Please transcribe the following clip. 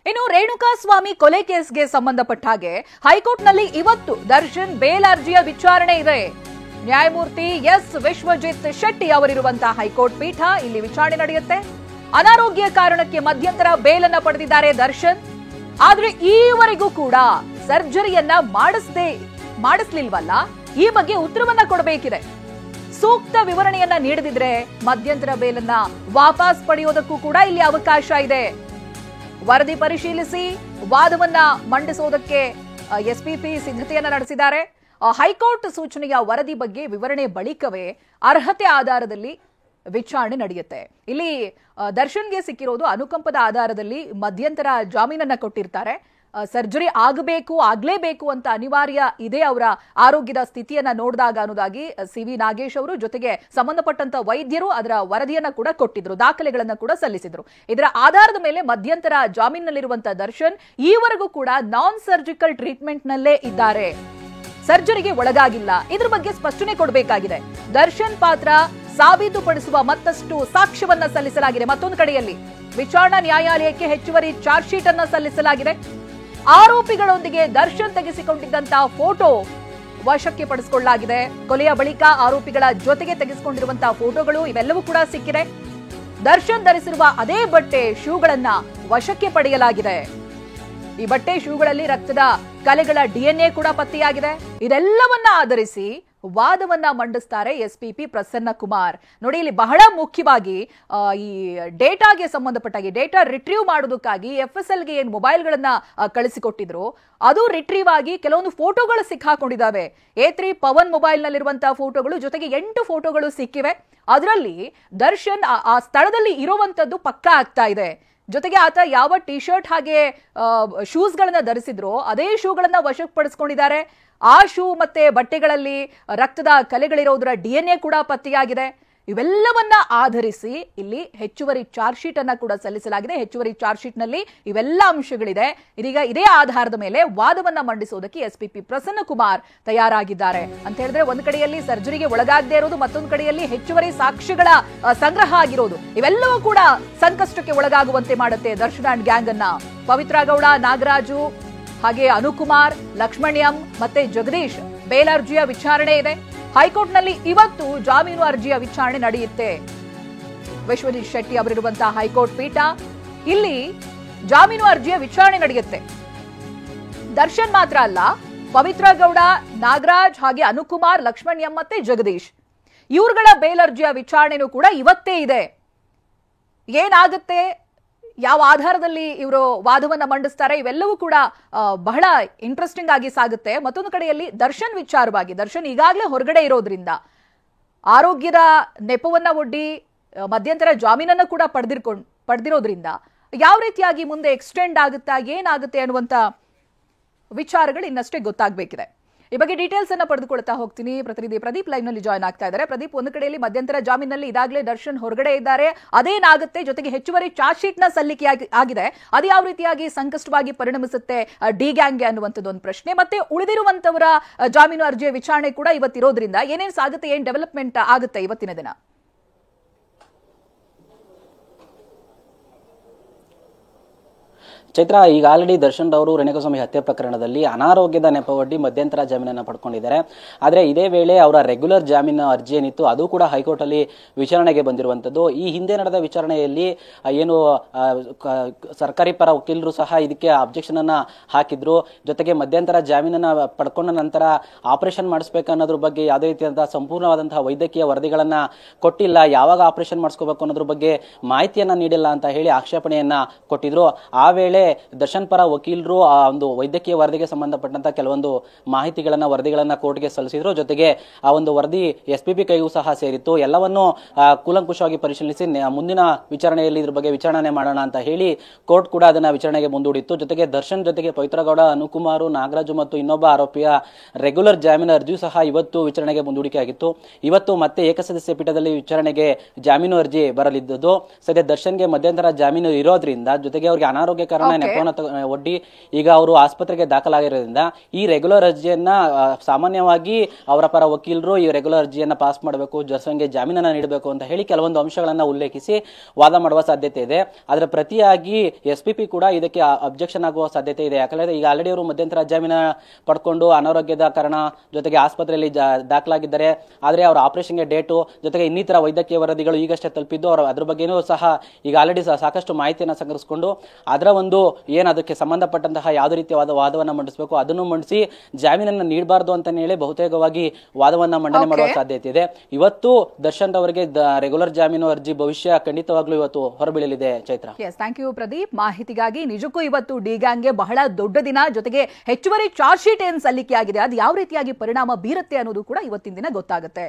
ಇನ್ನು ರೇಣುಕಾಸ್ವಾಮಿ ಕೊಲೆ ಕೇಸ್ಗೆ ಸಂಬಂಧಪಟ್ಟ ಹಾಗೆ ಹೈಕೋರ್ಟ್ನಲ್ಲಿ ಇವತ್ತು ದರ್ಶನ್ ಬೇಲ್ ಅರ್ಜಿಯ ವಿಚಾರಣೆ ಇದೆ. ನ್ಯಾಯಮೂರ್ತಿ ಎಸ್ ವಿಶ್ವಜಿತ್ ಶೆಟ್ಟಿ ಅವರಿರುವಂತಹ ಹೈಕೋರ್ಟ್ ಪೀಠ ಇಲ್ಲಿ ವಿಚಾರಣೆ ನಡೆಯುತ್ತೆ. ಅನಾರೋಗ್ಯ ಕಾರಣಕ್ಕೆ ಮಧ್ಯಂತರ ಬೇಲನ್ನ ಪಡೆದಿದ್ದಾರೆ ದರ್ಶನ್. ಆದ್ರೆ ಈವರೆಗೂ ಕೂಡ ಸರ್ಜರಿಯನ್ನ ಮಾಡಿಸ್ಲಿಲ್ವಲ್ಲ, ಈ ಬಗ್ಗೆ ಉತ್ತರವನ್ನ ಕೊಡಬೇಕಿದೆ. ಸೂಕ್ತ ವಿವರಣೆಯನ್ನ ನೀಡದಿದ್ರೆ ಮಧ್ಯಂತರ ಬೇಲನ್ನ ವಾಪಸ್ ಪಡೆಯೋದಕ್ಕೂ ಕೂಡ ಇಲ್ಲಿ ಅವಕಾಶ ಇದೆ. ವರದಿ ಪರಿಶೀಲಿಸಿ ವಾದವನ್ನ ಮಂಡಿಸೋದಕ್ಕೆ ಎಸ್ಪಿಪಿ ಸಿದ್ಧತೆಯನ್ನ ನಡೆಸಿದ್ದಾರೆ. ಹೈಕೋರ್ಟ್ ಸೂಚನೆಯ ವರದಿ ಬಗ್ಗೆ ವಿವರಣೆ ಬಳಿಕವೇ ಅರ್ಹತೆ ಆಧಾರದಲ್ಲಿ ವಿಚಾರಣೆ ನಡೆಯುತ್ತೆ. ಇಲ್ಲಿ ದರ್ಶನ್ಗೆ ಸಿಕ್ಕಿರೋದು ಅನುಕಂಪದ ಆಧಾರದಲ್ಲಿ ಮಧ್ಯಂತರ ಜಾಮೀನನ್ನ ಕೊಟ್ಟಿರ್ತಾರೆ. ಸರ್ಜರಿ ಆಗ್ಲೇಬೇಕು ಅಂತ ಅನಿವಾರ್ಯ ಇದೆ ಅವರ ಆರೋಗ್ಯದ ಸ್ಥಿತಿಯನ್ನ ನೋಡಿದಾಗ ಅನ್ನೋದಾಗಿ ಸಿವಿ ನಾಗೇಶ್ ಅವರು ಜೊತೆಗೆ ಸಂಬಂಧಪಟ್ಟಂತ ವೈದ್ಯರು ಅದರ ವರದಿಯನ್ನ ಕೂಡ ಕೊಟ್ಟಿದ್ರು, ದಾಖಲೆಗಳನ್ನ ಕೂಡ ಸಲ್ಲಿಸಿದ್ರು. ಇದರ ಆಧಾರದ ಮೇಲೆ ಮಧ್ಯಂತರ ಜಾಮೀನಿನಲ್ಲಿರುವಂತಹ ದರ್ಶನ್ ಈವರೆಗೂ ಕೂಡ ನಾನ್ ಸರ್ಜಿಕಲ್ ಟ್ರೀಟ್ಮೆಂಟ್ ನಲ್ಲೇ ಇದ್ದಾರೆ, ಸರ್ಜರಿಗೆ ಒಳಗಾಗಿಲ್ಲ. ಇದ್ರ ಬಗ್ಗೆ ಸ್ಪಷ್ಟನೆ ಕೊಡಬೇಕಾಗಿದೆ. ದರ್ಶನ್ ಪಾತ್ರ ಸಾಬೀತುಪಡಿಸುವ ಮತ್ತಷ್ಟು ಸಾಕ್ಷ್ಯವನ್ನ ಸಲ್ಲಿಸಲಾಗಿದೆ. ಮತ್ತೊಂದು ಕಡೆಯಲ್ಲಿ ವಿಚಾರಣಾ ನ್ಯಾಯಾಲಯಕ್ಕೆ ಹೆಚ್ಚುವರಿ ಚಾರ್ಜ್ ಶೀಟ್ ಅನ್ನ ಸಲ್ಲಿಸಲಾಗಿದೆ. ಆರೋಪಿಗಳೊಂದಿಗೆ ದರ್ಶನ್ ತೆಗೆಸಿಕೊಂಡಿದ್ದಂತಹ ಫೋಟೋ ವಶಕ್ಕೆ ಪಡಿಸಿಕೊಳ್ಳಲಾಗಿದೆ. ಕೊಲೆಯ ಬಳಿಕ ಆರೋಪಿಗಳ ಜೊತೆಗೆ ತೆಗೆಸಿಕೊಂಡಿರುವಂತಹ ಫೋಟೋಗಳು ಇವೆಲ್ಲವೂ ಕೂಡ ಸಿಕ್ಕಿದೆ. ದರ್ಶನ್ ಧರಿಸಿರುವ ಅದೇ ಬಟ್ಟೆ ಶೂಗಳನ್ನ ವಶಕ್ಕೆ ಪಡೆಯಲಾಗಿದೆ. ಈ ಬಟ್ಟೆ ಶೂಗಳಲ್ಲಿ ರಕ್ತದ ಕಲೆಗಳ ಡಿಎನ್ಎ ಕೂಡ ಪತ್ತೆಯಾಗಿದೆ. ಇದೆಲ್ಲವನ್ನ ಆಧರಿಸಿ ವಾದವನ್ನ ಮಂಡಿಸ್ತಾರೆ ಎಸ್ಪಿಪಿ ಪ್ರಸನ್ನ ಕುಮಾರ್. ನೋಡಿ, ಇಲ್ಲಿ ಬಹಳ ಮುಖ್ಯವಾಗಿ ಈ ಡೇಟಾಗೆ ಸಂಬಂಧಪಟ್ಟಾಗಿ ಡೇಟಾ ರಿಟ್ರೀವ್ ಮಾಡೋದಕ್ಕಾಗಿ FSLಗೆ ಏನು ಮೊಬೈಲ್ಗಳನ್ನ ಕಳಿಸಿಕೊಟ್ಟಿದ್ರು, ಅದು ರಿಟ್ರೀವ್ ಆಗಿ ಕೆಲವೊಂದು ಫೋಟೋಗಳು ಸಿಕ್ಕಾಕೊಂಡಿದ್ದಾವೆ. A3 ಪವನ್ ಮೊಬೈಲ್ ನಲ್ಲಿರುವಂತಹ ಫೋಟೋಗಳು ಜೊತೆಗೆ 8 ಫೋಟೋಗಳು ಸಿಕ್ಕಿವೆ. ಅದರಲ್ಲಿ ದರ್ಶನ್ ಆ ಸ್ಥಳದಲ್ಲಿ ಇರುವಂತದ್ದು ಪಕ್ಕಾ ಆಗ್ತಾ ಇದೆ. ಜೊತೆಗೆ ಆತ ಯಾವ ಟಿ ಶರ್ಟ್ ಹಾಗೆ ಶೂಸ್ ಗಳನ್ನ ಧರಿಸಿದ್ರು ಅದೇ ಶೂಗಳನ್ನ ವಶಕ್ಕೆ ಪಡಿಸ್ಕೊಂಡಿದ್ದಾರೆ. ಆ ಶೂ ಮತ್ತೆ ಬಟ್ಟೆಗಳಲ್ಲಿ ರಕ್ತದ ಕಲೆಗಳಿರೋದರ DNA ಕೂಡ ಪತ್ತೆಯಾಗಿದೆ. ಇವೆಲ್ಲವನ್ನ ಆಧರಿಸಿ ಇಲ್ಲಿ ಹೆಚ್ಚುವರಿ ಚಾರ್ಜ್ ಶೀಟ್ ಅನ್ನ ಕೂಡ ಸಲ್ಲಿಸಲಾಗಿದೆ. ಹೆಚ್ಚುವರಿ ಚಾರ್ಜ್ ಶೀಟ್ ನಲ್ಲಿ ಇವೆಲ್ಲ ಅಂಶಗಳಿದೆ. ಇದೀಗ ಇದೇ ಆಧಾರದ ಮೇಲೆ ವಾದವನ್ನ ಮಂಡಿಸೋದಕ್ಕೆ ಎಸ್ಪಿಪಿ ಪ್ರಸನ್ನ ಕುಮಾರ್ ತಯಾರಾಗಿದ್ದಾರೆ ಅಂತ ಹೇಳಿದ್ರೆ, ಒಂದು ಕಡೆಯಲ್ಲಿ ಸರ್ಜರಿಗೆ ಒಳಗಾಗದೇ ಇರೋದು, ಮತ್ತೊಂದು ಕಡೆಯಲ್ಲಿ ಹೆಚ್ಚುವರಿ ಸಾಕ್ಷ್ಯಗಳ ಸಂಗ್ರಹ ಆಗಿರೋದು, ಇವೆಲ್ಲವೂ ಕೂಡ ಸಂಕಷ್ಟಕ್ಕೆ ಒಳಗಾಗುವಂತೆ ಮಾಡುತ್ತೆ ದರ್ಶನ್ ಅಂಡ್ ಗ್ಯಾಂಗ್ ಅನ್ನ. ಪವಿತ್ರ ಗೌಡ, ನಾಗರಾಜು, ಹಾಗೆ ಅನುಕುಮಾರ್, ಲಕ್ಷ್ಮಣ್ಯಂ ಮತ್ತೆ ಜಗದೀಶ್ ಬೇಲ್ ಅರ್ಜಿಯ ವಿಚಾರಣೆ ಇದೆ. ಹೈಕೋರ್ಟ್ ನಲ್ಲಿ ಇವತ್ತು ಜಾಮೀನು ಅರ್ಜಿಯ ವಿಚಾರಣೆ ನಡೆಯುತ್ತೆ. ವಿಶ್ವಜಿತ್ ಶೆಟ್ಟಿ ಅವರಿರುವಂತಹ ಹೈಕೋರ್ಟ್ ಪೀಠ ಇಲ್ಲಿ ಜಾಮೀನು ಅರ್ಜಿಯ ವಿಚಾರಣೆ ನಡೆಯುತ್ತೆ. ದರ್ಶನ್ ಮಾತ್ರ ಅಲ್ಲ, ಪವಿತ್ರ ಗೌಡ, ನಾಗರಾಜ್, ಹಾಗೆ ಅನುಕುಮಾರ್, ಲಕ್ಷ್ಮಣ್ಯಂ ಮತ್ತೆ ಜಗದೀಶ್ ಇವ್ರುಗಳ ಬೇಲ್ ಅರ್ಜಿಯ ವಿಚಾರಣೆನೂ ಕೂಡ ಇವತ್ತೇ ಇದೆ. ಏನಾಗುತ್ತೆ, ಯಾವ ಆಧಾರದಲ್ಲಿ ಇವರು ವಾದವನ್ನ ಮಂಡಿಸ್ತಾರೆ, ಇವೆಲ್ಲವೂ ಕೂಡ ಬಹಳ ಇಂಟ್ರೆಸ್ಟಿಂಗ್ ಆಗಿ ಸಾಗುತ್ತೆ. ಮತ್ತೊಂದು ಕಡೆಯಲ್ಲಿ ದರ್ಶನ್ ವಿಚಾರವಾಗಿ, ದರ್ಶನ್ ಈಗಾಗಲೇ ಹೊರಗಡೆ ಇರೋದ್ರಿಂದ ಆರೋಗ್ಯದ ನೆಪವನ್ನ ಒಡ್ಡಿ ಮಧ್ಯಂತರ ಜಾಮೀನನ್ನು ಕೂಡ ಪಡೆದಿರೋದ್ರಿಂದ ಯಾವ ರೀತಿಯಾಗಿ ಮುಂದೆ ಎಕ್ಸ್ಟೆಂಡ್ ಆಗುತ್ತಾ, ಏನಾಗುತ್ತೆ ಅನ್ನುವಂತ ವಿಚಾರಗಳು ಇನ್ನಷ್ಟೇ ಗೊತ್ತಾಗಬೇಕಿದೆ. ಈ ಬಗ್ಗೆ ಡೀಟೇಲ್ಸ್ ಅನ್ನ ಪಡೆದುಕೊಳ್ತಾ ಹೋಗ್ತೀನಿ. ಪ್ರತಿನಿಧಿ ಪ್ರದೀಪ್ ಲೈವ್ ನಲ್ಲಿ ಜಾಯ್ನ್ ಆಗ್ತಾ ಇದ್ದಾರೆ. ಪ್ರದೀಪ್, ಒಂದು ಕಡೆಯಲ್ಲಿ ಮಧ್ಯಂತರ ಜಾಮೀನಲ್ಲಿ ಇದಾಗಲೇ ದರ್ಶನ್ ಹೊರಗಡೆ ಇದ್ದಾರೆ, ಅದೇನಾಗುತ್ತೆ, ಜೊತೆಗೆ ಹೆಚ್ಚುವರಿ ಚಾರ್ಜ್ ಶೀಟ್ ನ ಸಲ್ಲಿಕೆ ಆಗಿದೆ, ಅದು ಯಾವ ರೀತಿಯಾಗಿ ಸಂಕಷ್ಟವಾಗಿ ಪರಿಣಮಿಸುತ್ತೆ ಡಿ ಗ್ಯಾಂಗ್ಗೆ ಅನ್ನುವಂಥದ್ದು ಒಂದು ಪ್ರಶ್ನೆ. ಮತ್ತೆ ಉಳಿದಿರುವಂತವರ ಜಾಮೀನು ಅರ್ಜಿಯ ವಿಚಾರಣೆ ಕೂಡ ಇವತ್ತಿರೋದ್ರಿಂದ ಏನೇನು ಸಾಗುತ್ತೆ, ಏನ್ ಡೆವಲಪ್ಮೆಂಟ್ ಆಗುತ್ತೆ ಇವತ್ತಿನ ದಿನ? ಚೈತ್ರ, ಈಗ ಆಲ್ರೆಡಿ ದರ್ಶನ್ ಅವರು ರೇಣುಕಾಸ್ವಾಮಿ ಹತ್ಯೆ ಪ್ರಕರಣದಲ್ಲಿ ಅನಾರೋಗ್ಯದ ನೆಪವೊಡ್ಡಿ ಮಧ್ಯಂತರ ಜಾಮೀನನ್ನು ಪಡ್ಕೊಂಡಿದ್ದಾರೆ. ಆದರೆ ಇದೇ ವೇಳೆ ಅವರ ರೆಗ್ಯುಲರ್ ಜಾಮೀನು ಅರ್ಜಿ ಏನಿತ್ತು ಅದು ಕೂಡ ಹೈಕೋರ್ಟ್ ಅಲ್ಲಿ ವಿಚಾರಣೆಗೆ ಬಂದಿರುವಂತದ್ದು. ಈ ಹಿಂದೆ ನಡೆದ ವಿಚಾರಣೆಯಲ್ಲಿ ಏನು ಸರ್ಕಾರಿ ಪರ ವಕೀಲರು ಸಹ ಇದಕ್ಕೆ ಅಬ್ಜೆಕ್ಷನ್ ಅನ್ನ ಹಾಕಿದ್ರು. ಜೊತೆಗೆ ಮಧ್ಯಂತರ ಜಾಮೀನನ್ನ ಪಡ್ಕೊಂಡ ನಂತರ ಆಪರೇಷನ್ ಮಾಡಿಸ್ಬೇಕನ್ನೋದ್ರ ಬಗ್ಗೆ ಯಾವುದೇ ರೀತಿಯಾದಂತಹ ಸಂಪೂರ್ಣವಾದಂತಹ ವೈದ್ಯಕೀಯ ವರದಿಗಳನ್ನ ಕೊಟ್ಟಿಲ್ಲ, ಯಾವಾಗ ಆಪರೇಷನ್ ಮಾಡಿಸ್ಕೋಬೇಕು ಅನ್ನೋದ್ರ ಬಗ್ಗೆ ಮಾಹಿತಿಯನ್ನ ನೀಡಿಲ್ಲ ಅಂತ ಹೇಳಿ ಆಕ್ಷೇಪಣೆಯನ್ನ ಕೊಟ್ಟಿದ್ರು. ಆ ವೇಳೆ ದರ್ಶನ್ ಪರ ವಕೀಲರು ಆ ಒಂದು ವೈದ್ಯಕೀಯ ವರದಿಗೆ ಸಂಬಂಧಪಟ್ಟಂತ ಕೆಲವೊಂದು ಮಾಹಿತಿಗಳನ್ನ ವರದಿಗಳನ್ನ ಕೋರ್ಟ್ಗೆ ಸಲ್ಲಿಸಿದ್ರು. ಜೊತೆಗೆ ಆ ಒಂದು ವರದಿ SPP ಕೈಗೂ ಸಹ ಸೇರಿತ್ತು. ಎಲ್ಲವನ್ನೂ ಕೂಲಂಕುಷವಾಗಿ ಪರಿಶೀಲಿಸಿ ಮುಂದಿನ ವಿಚಾರಣೆಯಲ್ಲಿ ಇದ್ರ ಬಗ್ಗೆ ವಿಚಾರಣೆ ಮಾಡೋಣ ಅಂತ ಹೇಳಿ ಕೋರ್ಟ್ ಕೂಡ ಅದನ್ನ ವಿಚಾರಣೆಗೆ ಮುಂದೂಡಿತ್ತು. ಜೊತೆಗೆ ದರ್ಶನ್ ಜೊತೆಗೆ ಪವಿತ್ರ ಗೌಡ, ಅನುಕುಮಾರ್, ನಾಗರಾಜು ಮತ್ತು ಇನ್ನೊಬ್ಬ ಆರೋಪಿಯ ರೆಗ್ಯುಲರ್ ಜಾಮೀನು ಅರ್ಜಿಯೂ ಸಹ ಇವತ್ತು ವಿಚಾರಣೆಗೆ ಮುಂದೂಡಿಕೆ ಆಗಿತ್ತು. ಇವತ್ತು ಮತ್ತೆ ಏಕಸದಸ್ಯ ಪೀಠದಲ್ಲಿ ವಿಚಾರಣೆಗೆ ಜಾಮೀನು ಅರ್ಜಿ ಬರಲಿದ್ದದ್ದು. ಸದ್ಯ ದರ್ಶನ್ಗೆ ಮಧ್ಯಂತರ ಜಾಮೀನು ಇರೋದ್ರಿಂದ, ಜೊತೆಗೆ ಅವರಿಗೆ ಅನಾರೋಗ್ಯ ಕಾರಣ ಪ್ರಕರಣ ನೆಪವನ್ನು ಒಡ್ಡಿ ಈಗ ಅವರು ಆಸ್ಪತ್ರೆಗೆ ದಾಖಲಾಗಿರೋದ್ರಿಂದ ಈ ರೆಗ್ಯುಲರ್ ಅರ್ಜಿಯನ್ನ ಸಾಮಾನ್ಯವಾಗಿ ಅವರ ಪರ ವಕೀಲರು ಈ ರೆಗ್ಯುಲರ್ ಅರ್ಜಿಯನ್ನ ಪಾಸ್ ಮಾಡಬೇಕು, ಜರ್ಸನ್ಗೆ ಜಾಮೀನನ್ನ ನೀಡಬೇಕು ಅಂತ ಹೇಳಿ ಕೆಲವೊಂದು ಅಂಶಗಳನ್ನ ಉಲ್ಲೇಖಿಸಿ ವಾದ ಮಾಡುವ ಸಾಧ್ಯತೆ ಇದೆ. ಅದರ ಪ್ರತಿಯಾಗಿ SPP ಕೂಡ ಇದಕ್ಕೆ ಅಬ್ಜೆಕ್ಷನ್ ಆಗುವ ಸಾಧ್ಯತೆ ಇದೆ. ಯಾಕಂದ್ರೆ ಈಗ ಆಲ್ರೆಡಿ ಅವರು ಮಧ್ಯಂತರ ಜಾಮೀನ ಪಡ್ಕೊಂಡು ಅನಾರೋಗ್ಯದ ಕಾರಣ ಜೊತೆಗೆ ಆಸ್ಪತ್ರೆಯಲ್ಲಿ ದಾಖಲಾಗಿದ್ದಾರೆ. ಆದ್ರೆ ಅವರ ಆಪರೇಷನ್ಗೆ ಡೇಟು ಜೊತೆಗೆ ಇನ್ನಿತರ ವೈದ್ಯಕೀಯ ವರದಿಗಳು ಈಗಷ್ಟೇ ತಲುಪಿದ್ದು ಅವರು ಅದ್ರ ಬಗ್ಗೆನೂ ಸಹ ಈಗ ಆಲ್ರೆಡಿ ಸಾಕಷ್ಟು ಮಾಹಿತಿಯನ್ನು ಸಂಗ್ರಹಿಸಿಕೊಂಡು ಅದರ ಒಂದು ಅದಕ್ಕೆ ಸಂಬಂಧಪಟ್ಟಂತಹ ಯಾವುದೇ ರೀತಿಯಾದ ವಾದವನ್ನ ಮಂಡಿಸಬೇಕು ಅದನ್ನು ಮಂಡಿಸಿ ಜಾಮೀನನ್ನು ನೀಡಬಾರದು ಅಂತ ಹೇಳಿ ಬಹುತೇಕವಾಗಿ ವಾದವನ್ನ ಮಂಡನೆ ಮಾಡುವ ಸಾಧ್ಯತೆ ಇದೆ. ಇವತ್ತು ದರ್ಶನ್ ಅವರಿಗೆ ರೆಗ್ಯುಲರ್ ಜಾಮೀನು ಅರ್ಜಿ ಭವಿಷ್ಯ ಖಂಡಿತವಾಗ್ಲೂ ಇವತ್ತು ಹೊರಬೀಳಲಿದೆ. Chaitra, thank you Pradeep. ಮಾಹಿತಿಗಾಗಿ ನಿಜಕ್ಕೂ ಇವತ್ತು ಡಿ ಗ್ಯಾಂಗ್ಗೆ ಬಹಳ ದೊಡ್ಡ ದಿನ. ಜೊತೆಗೆ ಹೆಚ್ಚುವರಿ ಚಾರ್ಜ್ ಶೀಟ್ ಏನ್ ಸಲ್ಲಿಕೆ ಆಗಿದೆ ಅದು ಯಾವ ರೀತಿಯಾಗಿ ಪರಿಣಾಮ ಬೀರುತ್ತೆ ಅನ್ನೋದು ಕೂಡ ಇವತ್ತಿನ ದಿನ ಗೊತ್ತಾಗುತ್ತೆ.